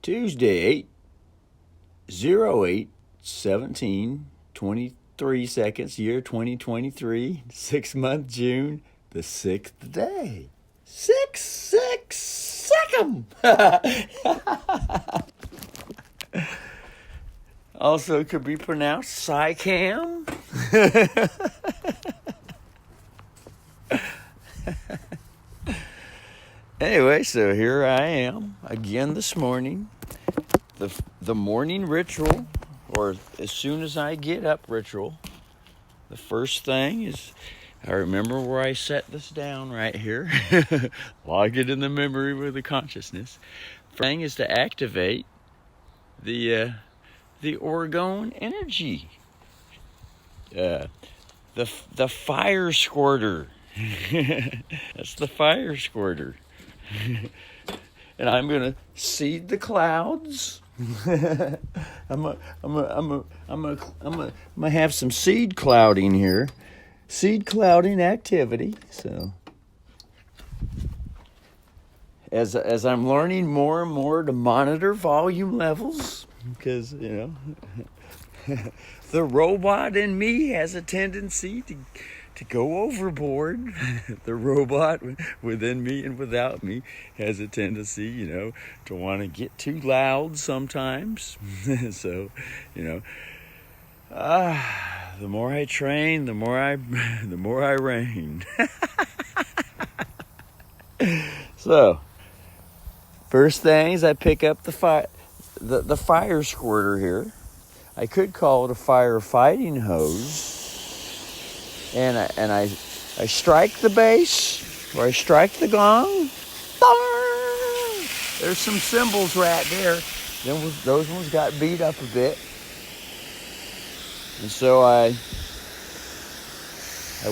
Tuesday, 8/08/17, 23 year 2023, 6-month June, the 6th day. 6-6-6'em. Also could be pronounced Psycam. Anyway, so here I am again this morning. The morning ritual, or as soon as I get up ritual, the first thing is, I remember where I set this down right here. Log it in the memory with the consciousness. First thing is to activate the orgone energy. The fire squirter. That's the fire squirter. And I'm gonna seed the clouds. I'm gonna have some seed clouding here, seed clouding activity. So as I'm learning more and more to monitor volume levels, because the robot in me has a tendency to go overboard. The robot within me and without me has a tendency, to want to get too loud sometimes. So, the more I train, the more I reign. So, first thing is I pick up the fire squirter here. I could call it a firefighting hose. And I strike the bass, or I strike the gong. There's some cymbals right there. Those ones got beat up a bit. And so I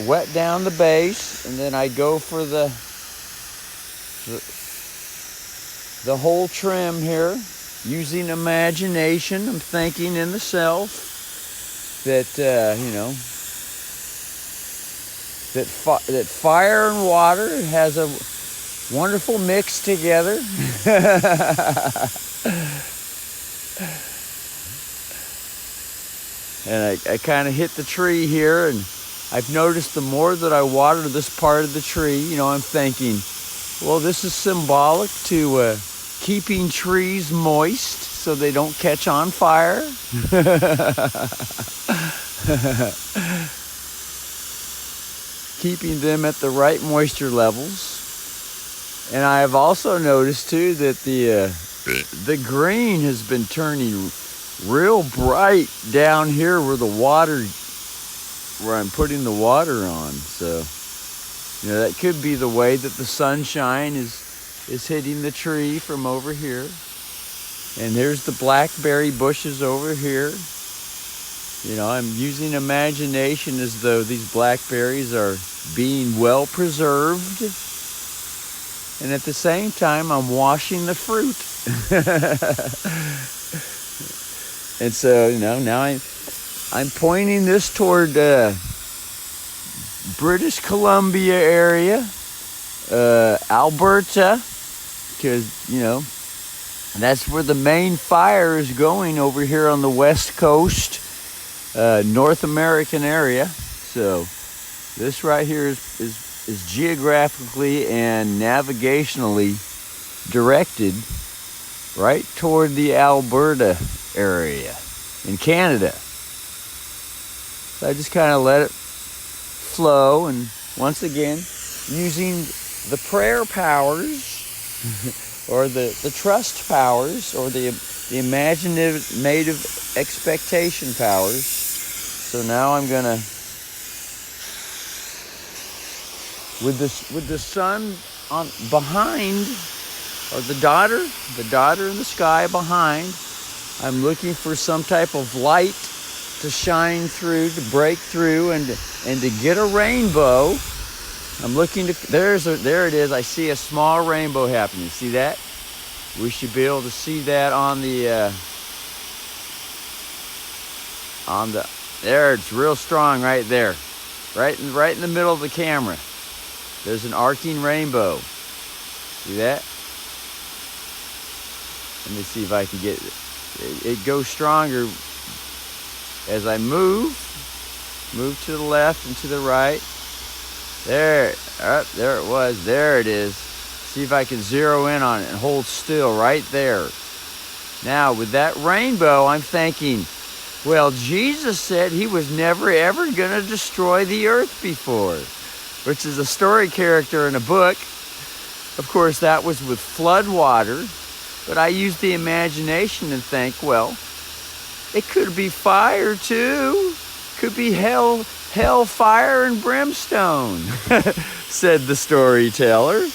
wet down the bass, and then I go for the whole trim here, using imagination. I'm thinking in the self that, that fire and water has a wonderful mix together. And I kind of hit the tree here, and I've noticed the more that I water this part of the tree, I'm thinking, well, this is symbolic to keeping trees moist so they don't catch on fire. Keeping them at the right moisture levels. And I have also noticed too that the green has been turning real bright down here where I'm putting the water on. So that could be the way that the sunshine is hitting the tree from over here. And there's the blackberry bushes over here. I'm using imagination as though these blackberries are being well preserved. And at the same time, I'm washing the fruit. And so, now I'm pointing this toward British Columbia area, Alberta, because, that's where the main fire is going over here on the West Coast. North American area. So this right here is geographically and navigationally directed right toward the Alberta area in Canada. So I just kind of let it flow, and once again using the prayer powers or the trust powers, or the imaginative expectation powers. So now I'm gonna, with the sun on behind, or the daughter in the sky behind, I'm looking for some type of light to shine through, to break through, and to get a rainbow. I'm looking to, there it is. I see a small rainbow happening. See that? We should be able to see that on the there, it's real strong right there. Right in the middle of the camera. There's an arcing rainbow. See that? Let me see if I can get it goes stronger as I move to the left and to the right. There it was. There it is. See if I can zero in on it and hold still right there. Now, with that rainbow, I'm thinking, well, Jesus said he was never, ever going to destroy the earth before, which is a story character in a book. Of course, that was with flood water, but I used the imagination and think, well, it could be fire too. Could be hell, fire, and brimstone, said the storyteller.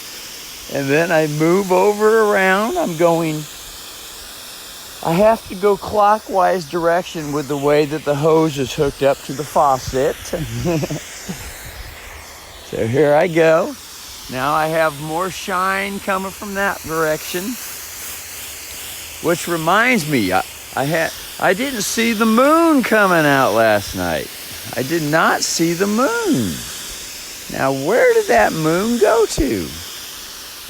And then I move over around. I'm going, I have to go clockwise direction with the way that the hose is hooked up to the faucet. So here I go. Now I have more shine coming from that direction. Which reminds me, I didn't see the moon coming out last night. I did not see the moon. Now where did that moon go to?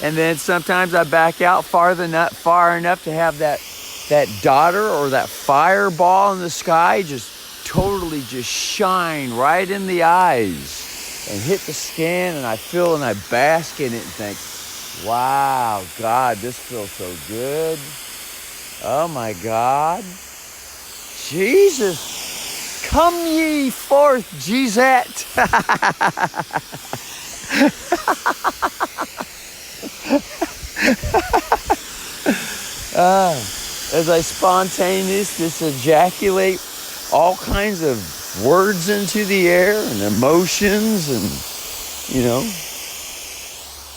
And then sometimes I back out far enough to have that daughter or that fireball in the sky just totally just shine right in the eyes and hit the skin, and I feel and I bask in it and think, wow, God, this feels so good. Oh my God. Jesus, come ye forth, Jesus. As I spontaneous ejaculate all kinds of words into the air and emotions, and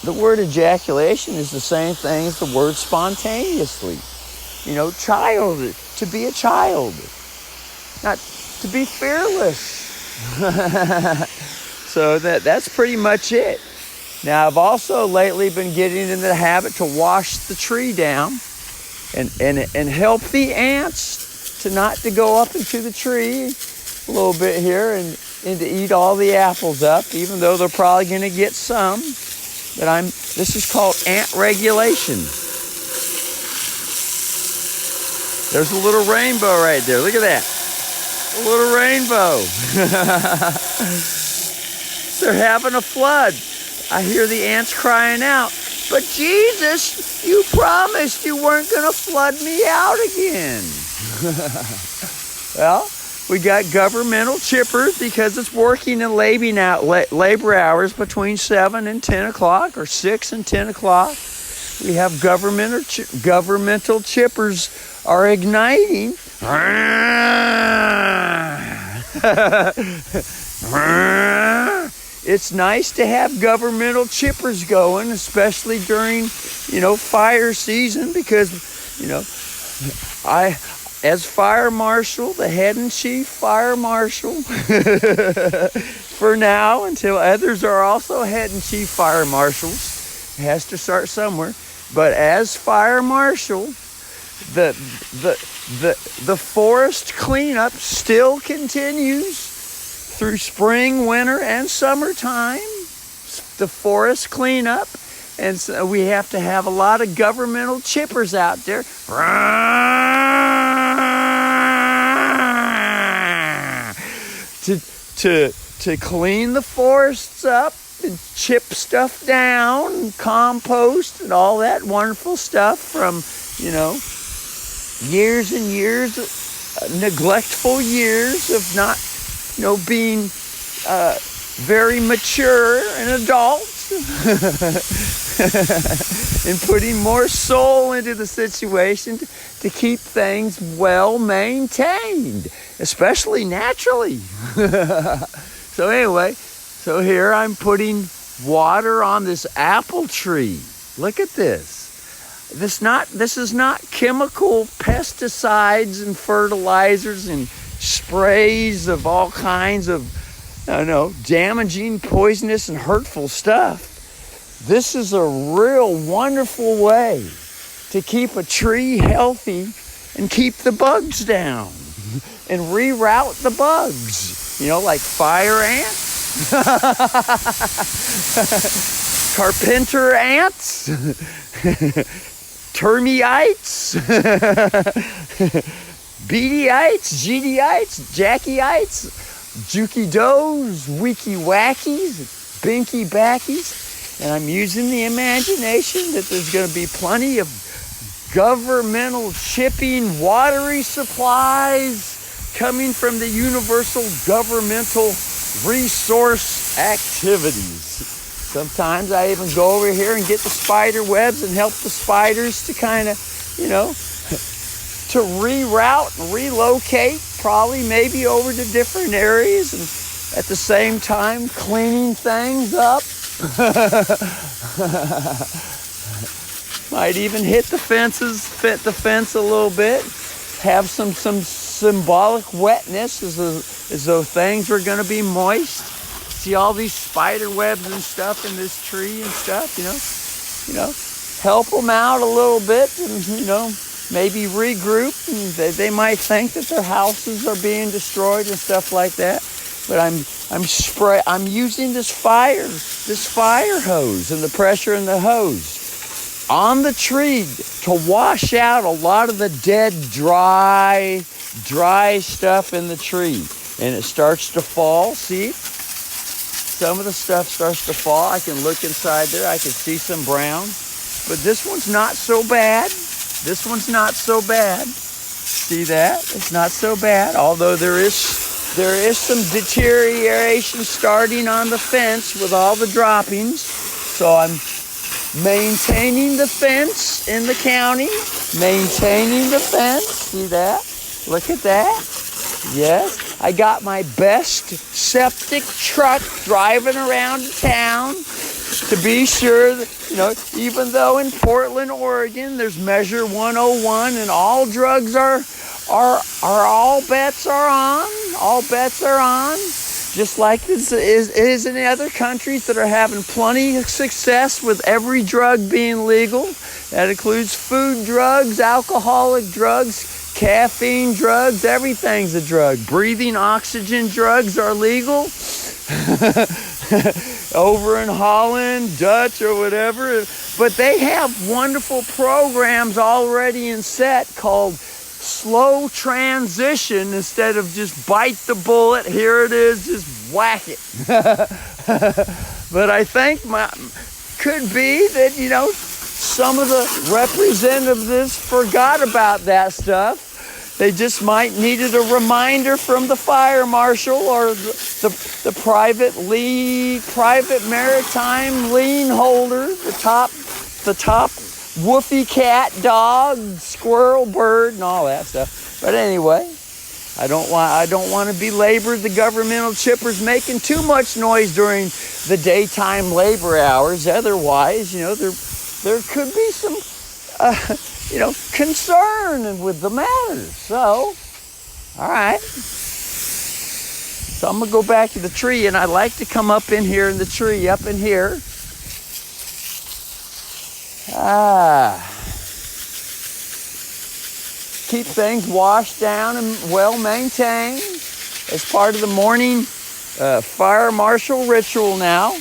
the word ejaculation is the same thing as the word spontaneously. Child, to be a child, not to be fearless. So that's pretty much it. Now, I've also lately been getting in the habit to wash the tree down and help the ants to go up into the tree a little bit here and to eat all the apples up, even though they're probably going to get some. But this is called ant regulation. There's a little rainbow right there. Look at that. A little rainbow. They're having a flood. I hear the ants crying out, but Jesus, you promised you weren't going to flood me out again. Well, we got governmental chippers because it's working in labor hours between 7 and 10 o'clock or 6 and 10 o'clock. We have governmental chippers are igniting. It's nice to have governmental chippers going, especially during, fire season, because, I, as fire marshal, the head and chief fire marshal, for now, until others are also head and chief fire marshals, it has to start somewhere. But as fire marshal, the forest cleanup still continues through spring, winter, and summertime. The forest cleanup, and so we have to have a lot of governmental chippers out there to clean the forests up and chip stuff down and compost and all that wonderful stuff from, years and years, neglectful years of not, being very mature and adults and putting more soul into the situation to keep things well maintained, especially naturally. So anyway, here I'm putting water on this apple tree. Look at this. This is not chemical pesticides and fertilizers and sprays of all kinds of, damaging, poisonous, and hurtful stuff. This is a real wonderful way to keep a tree healthy and keep the bugs down and reroute the bugs, like fire ants, carpenter ants, termiites, beadyites, GDites, Jackyites, Juki-dos, Wiki-wackies, Binky-backies. And I'm using the imagination that there's going to be plenty of governmental shipping, watery supplies coming from the universal governmental resource activities. Sometimes I even go over here and get the spider webs and help the spiders to kind of, to reroute and relocate, probably maybe over to different areas, and at the same time cleaning things up. Might even hit the fence a little bit, have some symbolic wetness as though things are going to be moist. See all these spider webs and stuff in this tree and stuff, help them out a little bit and, maybe regroup. And they might think that their houses are being destroyed and stuff like that. But I'm using this fire hose and the pressure in the hose on the tree to wash out a lot of the dead, dry stuff in the tree. And it starts to fall, see? Some of the stuff starts to fall. I can look inside there. I can see some brown. But this one's not so bad. See that? It's not so bad. Although there is some deterioration starting on the fence with all the droppings. So I'm maintaining the fence in the county. Maintaining the fence. See that? Look at that. Yes. I got my best septic truck driving around town to be sure that, even though in Portland, Oregon, there's Measure 101 and all drugs are all bets are on. All bets are on. Just like it is in other countries that are having plenty of success with every drug being legal. That includes food drugs, alcoholic drugs, caffeine drugs, everything's a drug. Breathing oxygen drugs are legal. Over in Holland, Dutch or whatever. But they have wonderful programs already in set called slow transition instead of just bite the bullet. Here it is, just whack it. But I think could be that, some of the representatives forgot about that stuff. They just might needed a reminder from the fire marshal or the private maritime lien holder, the top woofy cat, dog, squirrel, bird, and all that stuff. But anyway, I don't want to belabor the governmental chippers making too much noise during the daytime labor hours. Otherwise, there could be some concern with the matter. So, all right. So I'm going to go back to the tree, and I like to come up in here in the tree, up in here. Keep things washed down and well maintained as part of the morning fire marshal ritual now.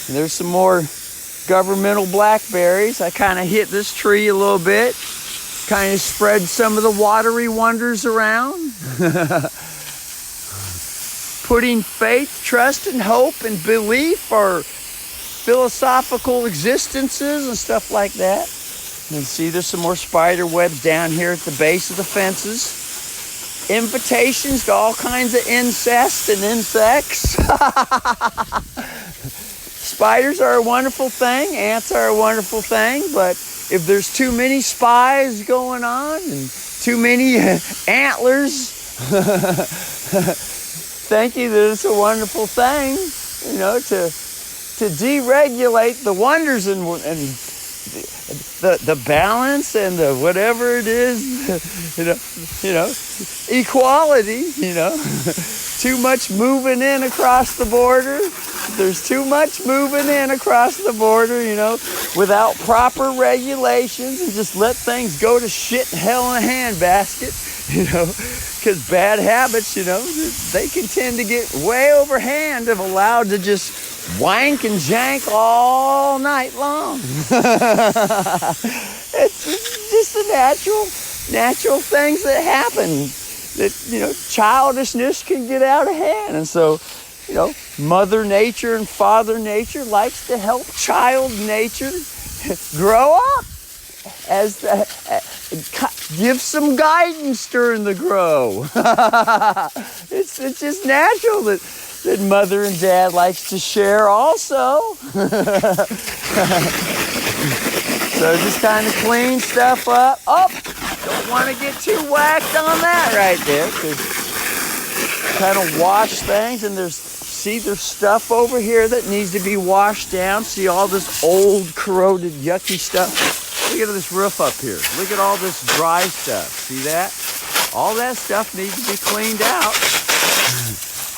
And there's some more governmental blackberries. I kind of hit this tree a little bit, kind of spread some of the watery wonders around. Putting faith, trust, and hope and belief or philosophical existences and stuff like that. And see, there's some more spider webs down here at the base of the fences. Invitations to all kinds of incest and insects. Spiders are a wonderful thing. Ants are a wonderful thing. But if there's too many spies going on and too many antlers, thinking that it's a wonderful thing, to deregulate the wonders and the balance and the whatever it is, equality, too much moving in across the border. There's too much moving in across the border, without proper regulations, and just let things go to shit and hell in a handbasket, because bad habits, they can tend to get way overhand if allowed to just wank and jank all night long. It's just the natural things that happen. That, you know, childishness can get out of hand. And so, you know, Mother Nature and Father Nature likes to help child nature grow up. Give some guidance during the grow. It's just natural that Mother and Dad likes to share also. So just kind of clean stuff up. Oh, don't want to get too whacked on that right there, because kind of wash things, and there's stuff over here that needs to be washed down. See all this old, corroded, yucky stuff? Look at this roof up here. Look at all this dry stuff. See that? All that stuff needs to be cleaned out.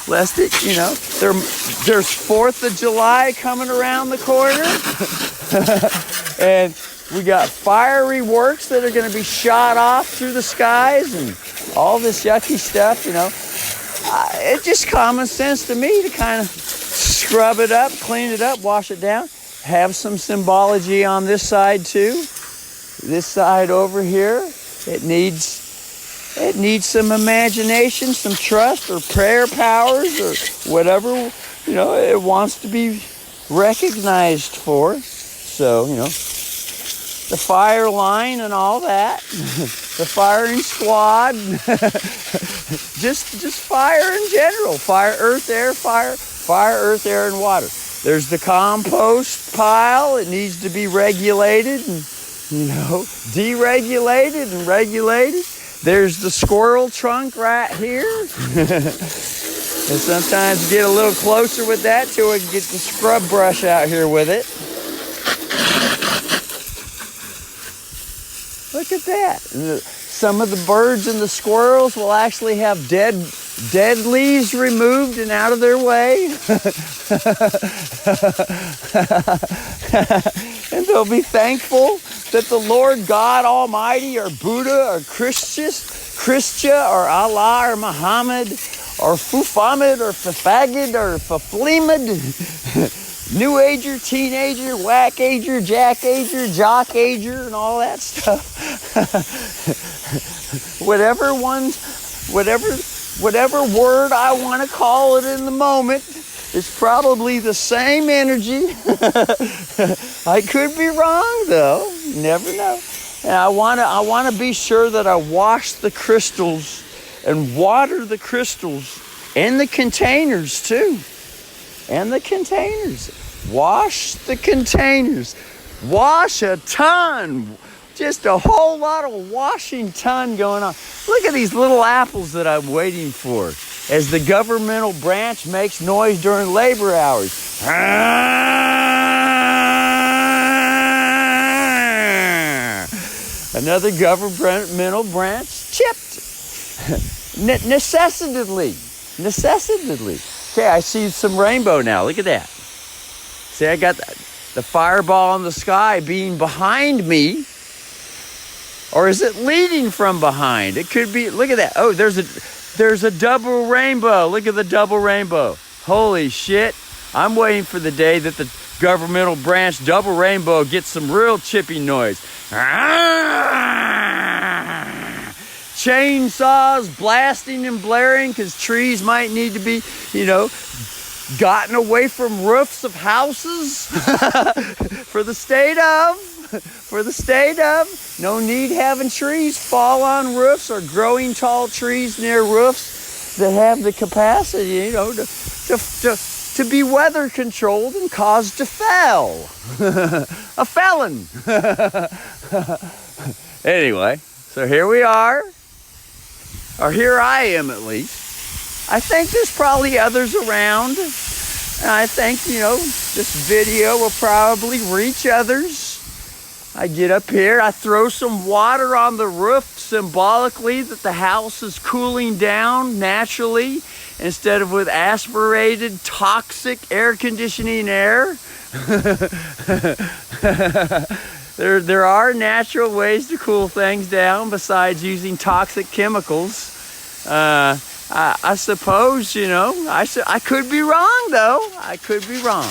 Lest it, you know, there's 4th of July coming around the corner. And we got fiery works that are going to be shot off through the skies and all this yucky stuff, you know. It's just common sense to me to kind of scrub it up, clean it up, wash it down. Have some symbology on this side too. This side over here, it needs some imagination, some trust, or prayer powers, or whatever, you know, it wants to be recognized for. So, you know, the fire line and all that, the firing squad, just fire in general, fire, earth, air, fire, earth, air, and water. There's the compost pile. It needs to be regulated and, you know, deregulated and regulated. There's the squirrel trunk right here. And sometimes get a little closer with that till we can get the scrub brush out here with it. Look at that. Some of the birds and the squirrels will actually have dead leaves removed and out of their way. And they'll be thankful that the Lord God Almighty, or Buddha, or Christia, or Allah, or Muhammad, or Fufamed, or Fafagid, or Faflimid, New Ager, Teenager, Whack-ager, Jack-ager, Jock-ager, and all that stuff. Whatever word I want to call it in the moment, it's probably the same energy. I could be wrong though. You never know. And I want to be sure that I wash the crystals and water the crystals and the containers too. And the containers. Wash the containers. Wash a ton. Just a whole lot of washing ton going on. Look at these little apples that I'm waiting for as the governmental branch makes noise during labor hours. Another governmental branch chipped. Necessitedly. Okay, I see some rainbow now. Look at that. See, I got the fireball in the sky being behind me. Or is it leading from behind? It could be. Look at that. Oh, there's a double rainbow. Look at the double rainbow. Holy shit. I'm waiting for the day that the governmental branch double rainbow gets some real chipping noise. Chainsaws blasting and blaring because trees might need to be, you know, gotten away from roofs of houses for the state of. No need having trees fall on roofs or growing tall trees near roofs that have the capacity, you know, to be weather controlled and cause to fell. A felon. Anyway, so here we are. Or here I am at least. I think there's probably others around. And I think, you know, this video will probably reach others. I get up here, I throw some water on the roof symbolically that the house is cooling down naturally instead of with aspirated, toxic air conditioning air. There are natural ways to cool things down besides using toxic chemicals. I suppose, you know, I could be wrong, though. I could be wrong.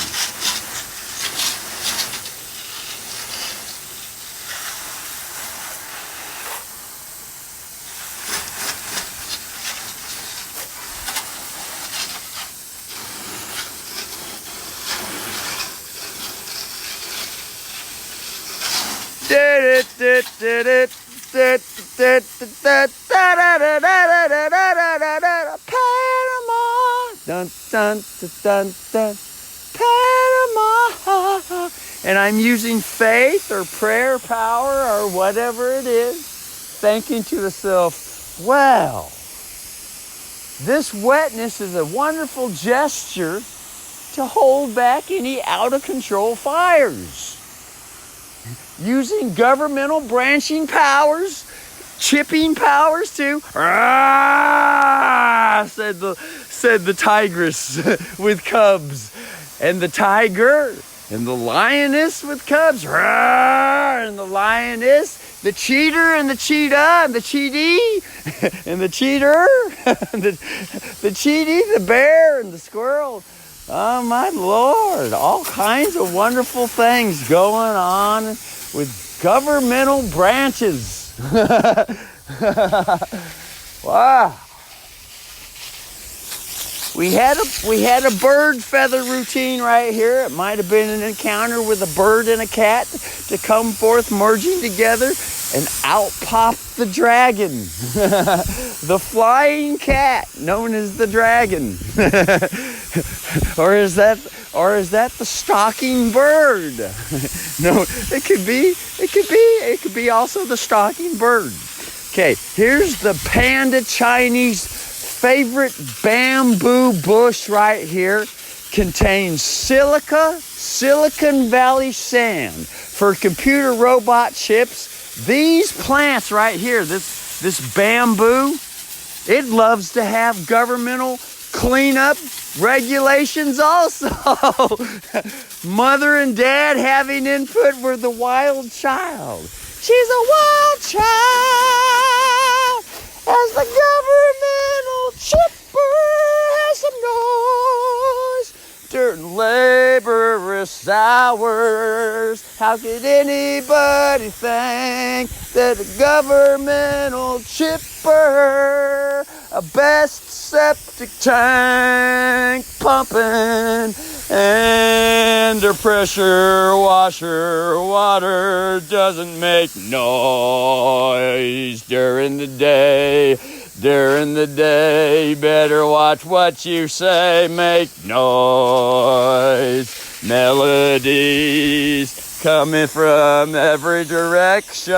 Panama, dun dun dun dun dun, Panama. And I'm using faith or prayer power or whatever it is, thinking to myself, wow, this wetness is a wonderful gesture to hold back any out of control fires. Using governmental branching powers, chipping powers too. Said the tigress with cubs, and the tiger, and the lioness with cubs. And the lioness, the cheater, and the cheetah, and the cheatee, and the cheater, the cheatee, the bear, and the squirrel. Oh my Lord! All kinds of wonderful things going on with governmental branches. Wow. We had a bird feather routine right here. It might have been an encounter with a bird and a cat to come forth merging together, and out popped the dragon. The flying cat known as the dragon. Or is that the stalking bird? No, it could be also the stalking bird. Okay, here's the panda Chinese favorite bamboo bush right here. Contains Silicon Valley sand for computer robot chips. These plants right here, this bamboo, it loves to have governmental cleanup regulations also. Mother and dad having input for the wild child. She's a wild child as the governmental chipper has some noise during laborious hours. How could anybody think that a governmental chipper, a best septic tank pumping, and a pressure washer water doesn't make noise during the day? During the day, better watch what you say, make noise. Melodies coming from every direction.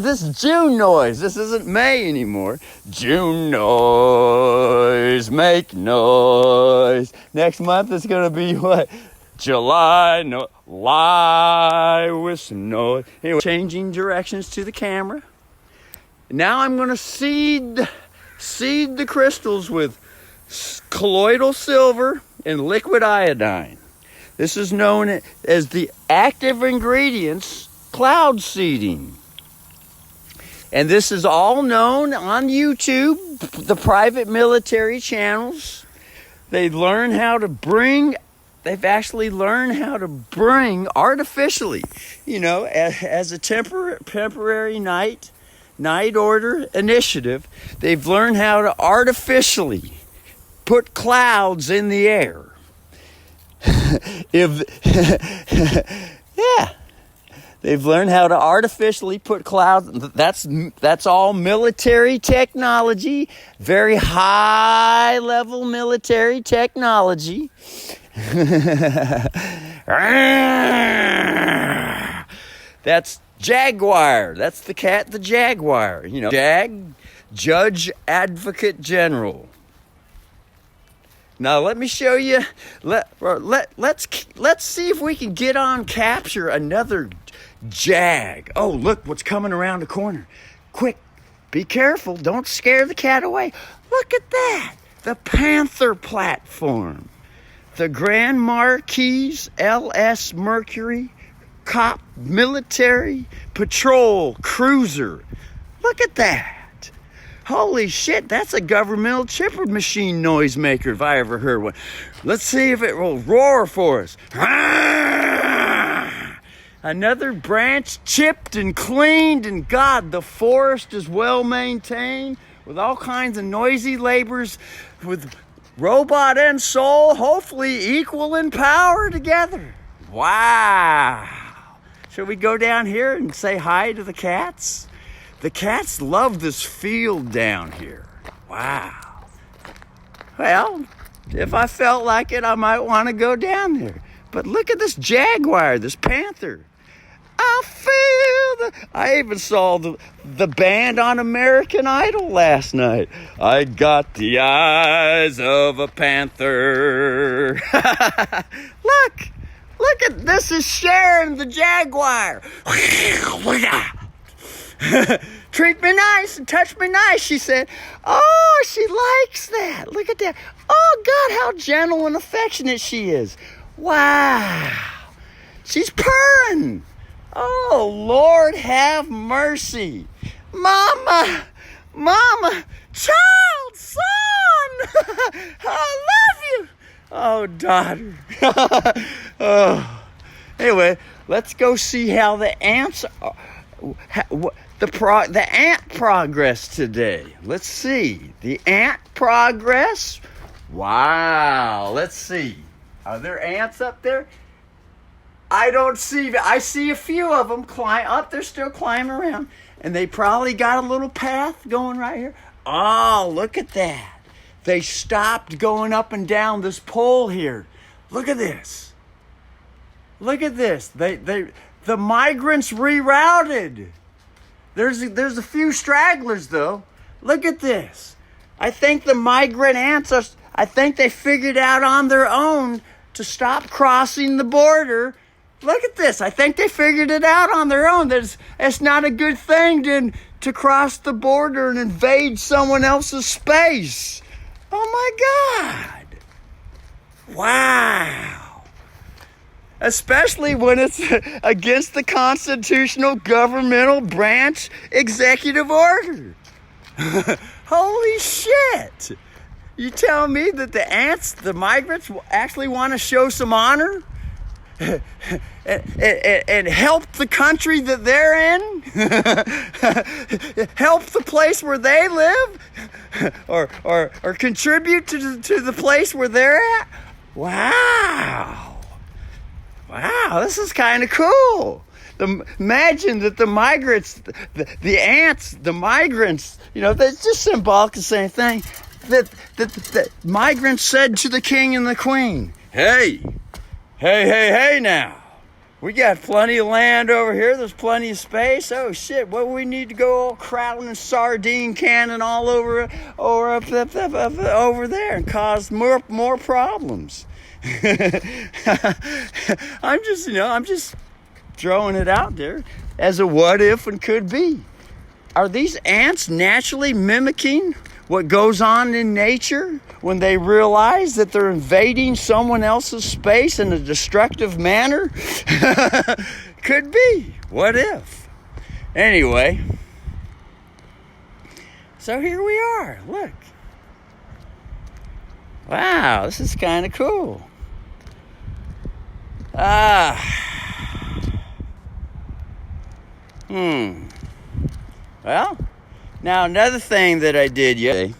This is June noise. This isn't May anymore. June noise, make noise. Next month it's going to be what? July, no, lie with some noise. Anyway, changing directions to the camera. Now I'm going to seed the crystals with colloidal silver and liquid iodine. This is known as the active ingredients cloud seeding. And this is all known on YouTube, the private military channels. They've actually learned how to bring artificially, as a temporary night order initiative, they've learned how to artificially put clouds in the air. They've learned how to artificially put clouds. That's all military technology, very high level military technology. That's Jaguar. That's the cat, the Jaguar. Judge Advocate General. Now let me show you. Let's see if we can get on capture another Jag. Oh, look what's coming around the corner. Quick, be careful. Don't scare the cat away. Look at that. The Panther platform. The Grand Marquis LS Mercury Cop Military Patrol Cruiser. Look at that. Holy shit, that's a governmental chipper machine noise maker if I ever heard one. Let's see if it will roar for us. Another branch chipped and cleaned, and God, the forest is well maintained with all kinds of noisy labors with robot and soul, hopefully equal in power together. Wow. Shall we go down here and say hi to the cats? The cats love this field down here. Wow. Well, if I felt like it, I might want to go down there. But look at this Jaguar, this Panther. I even saw the band on American Idol last night. I got the eyes of a panther. Look at this is Sharon the Jaguar. Treat me nice and touch me nice, she said. Oh, she likes that. Look at that. Oh, God, how gentle and affectionate she is. Wow. She's purring. Oh, Lord, have mercy. Mama, child, son, I love you. Oh, daughter. Oh. Anyway, let's go see how the ants are. The ant progress today. Let's see. The ant progress. Wow. Let's see. Are there ants up there? I don't see. I see a few of them climb up. They're still climbing around. And they probably got a little path going right here. Oh, look at that. They stopped going up and down this pole here. Look at this. Look at this. The migrants rerouted. There's a few stragglers, though. Look at this. I think the migrant ants I think they figured out on their own to stop crossing the border. Look at this. I think they figured it out on their own. That it's not a good thing to cross the border and invade someone else's space. Oh, my God. Wow. Especially when it's against the constitutional governmental branch executive order. Holy shit. You tell me that the ants, the migrants, actually want to show some honor and help the country that they're in? Help the place where they live? Or contribute to the place where they're at? Wow. Wow, this is kind of cool. Imagine that the migrants, the ants, the migrants, that's just symbolic of the same thing. That migrants said to the king and the queen, hey now. We got plenty of land over here. There's plenty of space. Oh, shit, what we need to go all crowding and sardine cannon all over there and cause more problems. I'm just throwing it out there as a what if and could be. Are these ants naturally mimicking what goes on in nature when they realize that they're invading someone else's space in a destructive manner? Could be. What if? Anyway, so here we are. Look. Wow, this is kind of cool. Well, now another thing that I did yesterday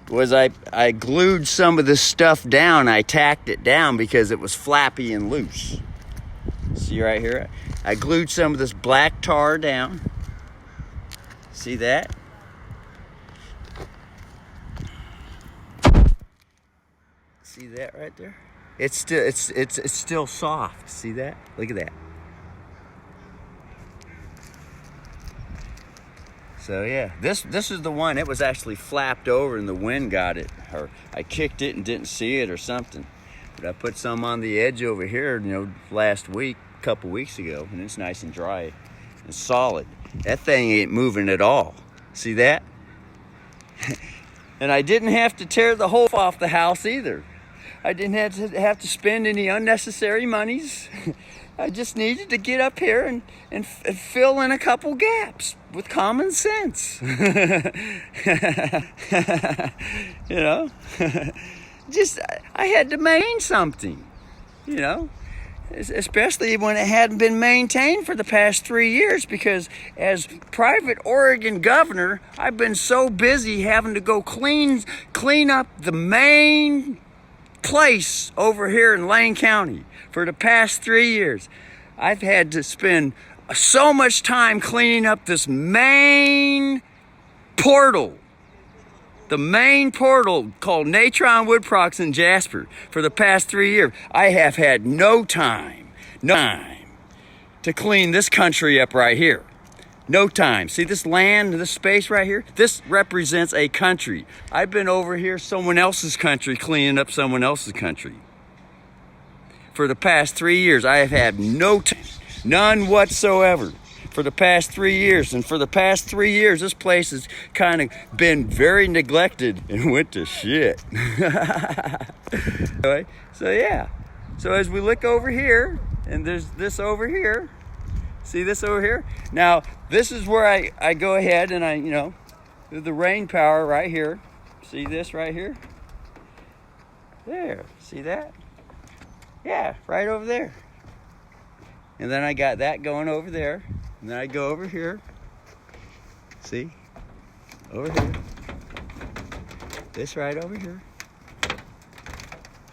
was I glued some of this stuff down. I tacked it down because it was flappy and loose. See right here? I glued some of this black tar down. See that? See that right there? It's still soft. See that? Look at that. So yeah, this is the one. It was actually flapped over and the wind got it, or I kicked it and didn't see it or something. But I put some on the edge over here, last week, a couple weeks ago, and it's nice and dry and solid. That thing ain't moving at all. See that? And I didn't have to tear the whole off the house either. I didn't have to spend any unnecessary monies. I just needed to get up here and fill in a couple gaps with common sense. You know, just I had to maintain something, you know, especially when it hadn't been maintained for the past 3 years, because as private Oregon governor, I've been so busy having to go clean up the main place over here in Lane County for the past 3 years. I've had to spend so much time cleaning up this main portal, the main portal called Natron Wood Products in Jasper for the past 3 years. I have had no time to clean this country up right here. No time. See this land, this space right here? This represents a country. I've been over here, someone else's country, cleaning up someone else's country. For the past 3 years, I have had no time, none whatsoever. For the past 3 years. And for the past 3 years, this place has kind of been very neglected and went to shit. Anyway, so yeah. So as we look over here, and there's this over here. See this over here? Now, this is where I go ahead and I, you know, the rain power right here. See this right here? There, see that? Yeah, right over there. And then I got that going over there. And then I go over here. See? Over here. This right over here.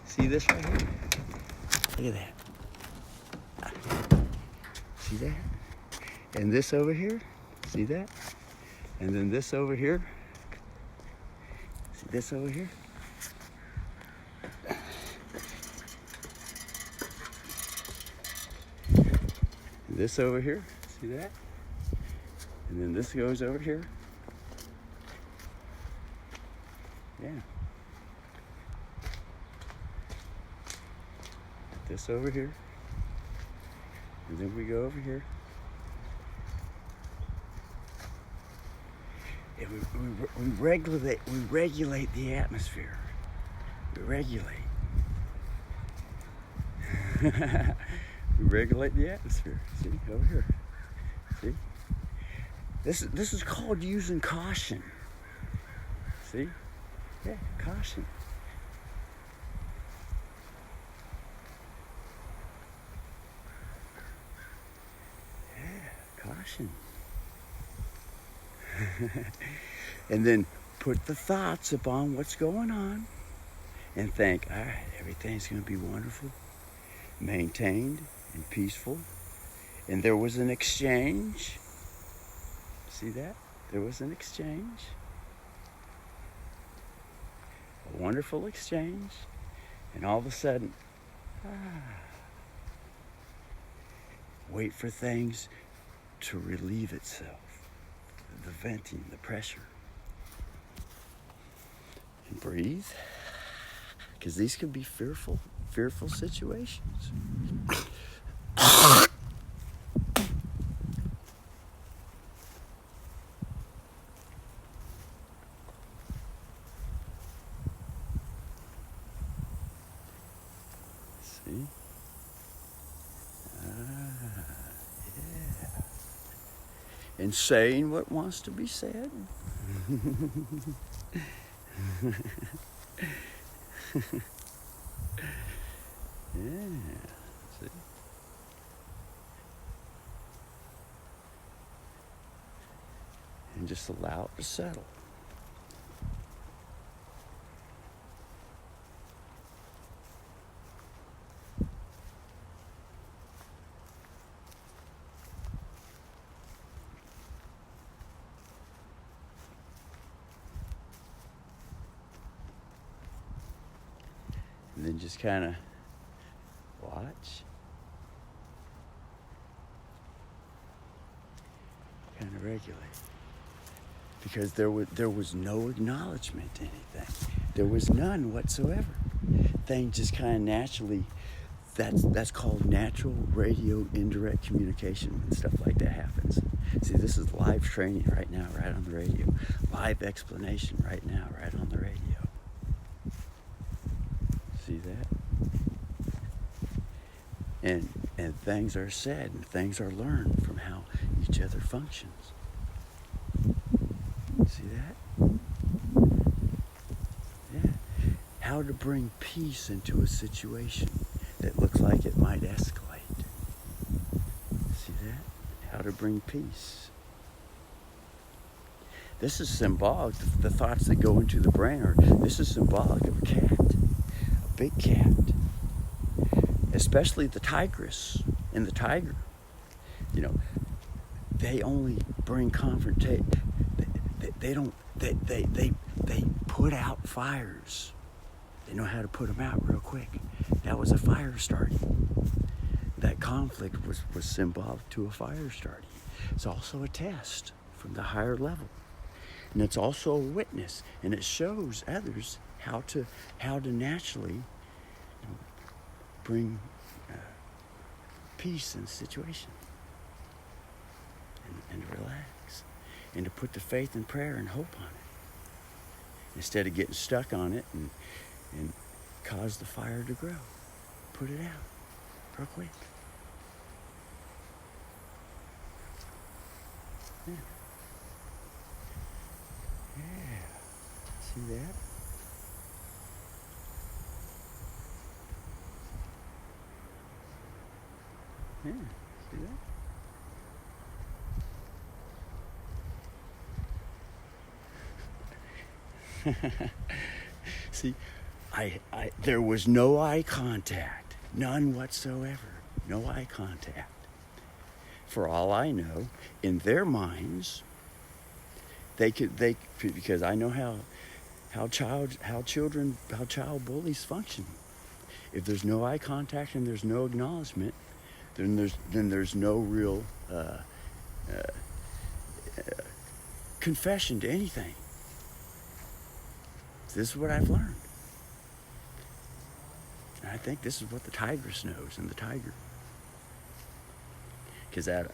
See this right here? Look at that. See that? And this over here, see that? And then this over here, see this over here? And this over here, see that? And then this goes over here. Yeah. This over here. And then we go over here. And we regulate the atmosphere. We regulate. We regulate the atmosphere. See, over here. See? This is called using caution. See? Yeah, caution. Caution. And then put the thoughts upon what's going on and think, all right, everything's going to be wonderful, maintained and peaceful. And there was an exchange. See that? There was an exchange. A wonderful exchange. And all of a sudden, wait for things to relieve itself, the venting, the pressure. And breathe, because these can be fearful situations. See? And saying what wants to be said. Yeah, see? And just allow it to settle. And then just kind of watch. Kind of regulate. Because there was no acknowledgement to anything. There was none whatsoever. Things just kind of naturally, that's called natural radio indirect communication, and stuff like that happens. See, this is live training right now, right on the radio. Live explanation right now, right on the radio. See that? And things are said and things are learned from how each other functions. See that? Yeah. How to bring peace into a situation that looks like it might escalate. See that? How to bring peace. This is symbolic. The thoughts that go into the brain are, this is symbolic of a cat, a big cat. Especially the tigress and the tiger. You know, they only bring confrontation. They put out fires. They know how to put them out real quick. That was a fire starting. That conflict was symbolic to a fire starting. It's also a test from the higher level. And it's also a witness, and it shows others how to naturally bring peace in the situation, and to relax, and to put the faith and prayer and hope on it, instead of getting stuck on it and cause the fire to grow. Put it out real quick. Yeah. Yeah. See that? Yeah. See that? See, there was no eye contact, none whatsoever, no eye contact. For all I know, in their minds, they could, because I know how child bullies function. If there's no eye contact and there's no acknowledgement, then there's no real confession to anything. This is what I've learned. And I think this is what the tigress knows and the tiger. Because that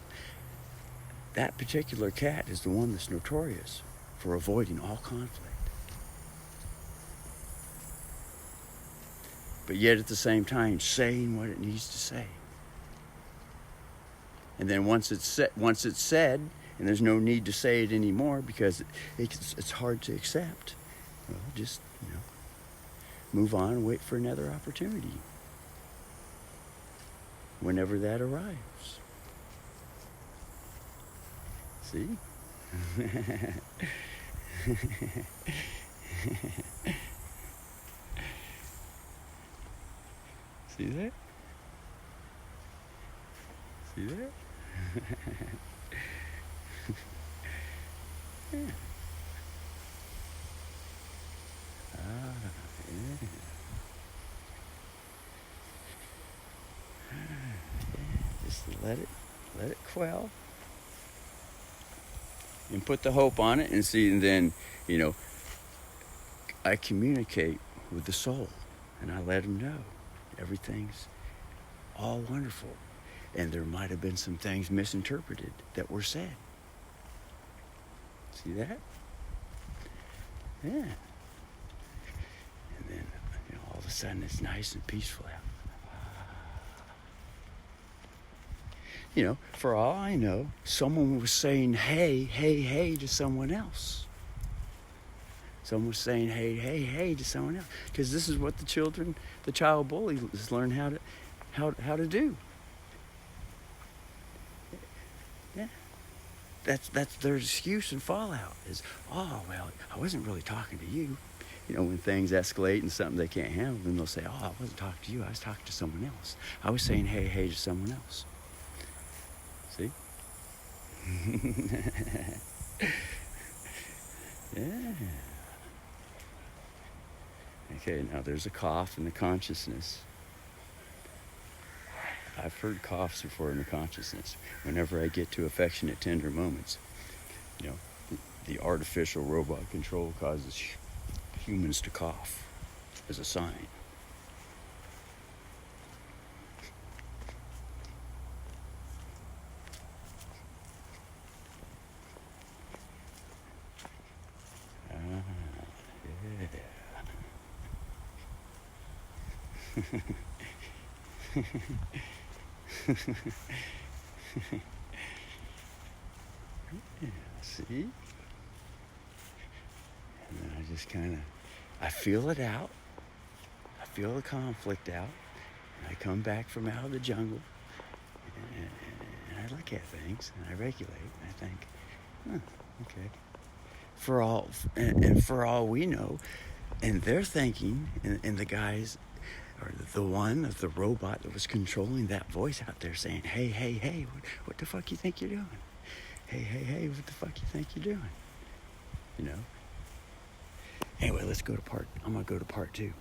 particular cat is the one that's notorious for avoiding all conflict. But yet at the same time saying what it needs to say. And then once it's said, and there's no need to say it anymore because it's hard to accept, well, just, move on and wait for another opportunity whenever that arrives. See? See that? See that? Yeah. Yeah. Just let it quell, and put the hope on it, and see. And then, I communicate with the soul, and I let them know everything's all wonderful, and there might have been some things misinterpreted that were said. See that? Yeah. And then, all of a sudden it's nice and peaceful out. For all I know, someone was saying, hey, hey, hey to someone else. Someone was saying, hey, hey, hey to someone else. Because this is what the child bully has learned how to do. Yeah. That's their excuse and fallout is, oh, well, I wasn't really talking to you. When things escalate and something they can't handle, then they'll say, oh, I wasn't talking to you, I was talking to someone else. I was saying hey, hey to someone else. See? Yeah. Okay, now there's a cough in the consciousness. I've heard coughs before in the consciousness. Whenever I get to affectionate, tender moments, the artificial robot control causes humans to cough as a sign. Yeah. Yeah, see? And then I just kind of, I feel it out. I feel the conflict out. And I come back from out of the jungle. And I look at things. And I regulate. And I think, okay. For all we know, and they're thinking, and the guys, or the one of the robot that was controlling that voice out there saying, hey, what the fuck you think you're doing? Hey, what the fuck you think you're doing? You know? Anyway, I'm going to go to part 2.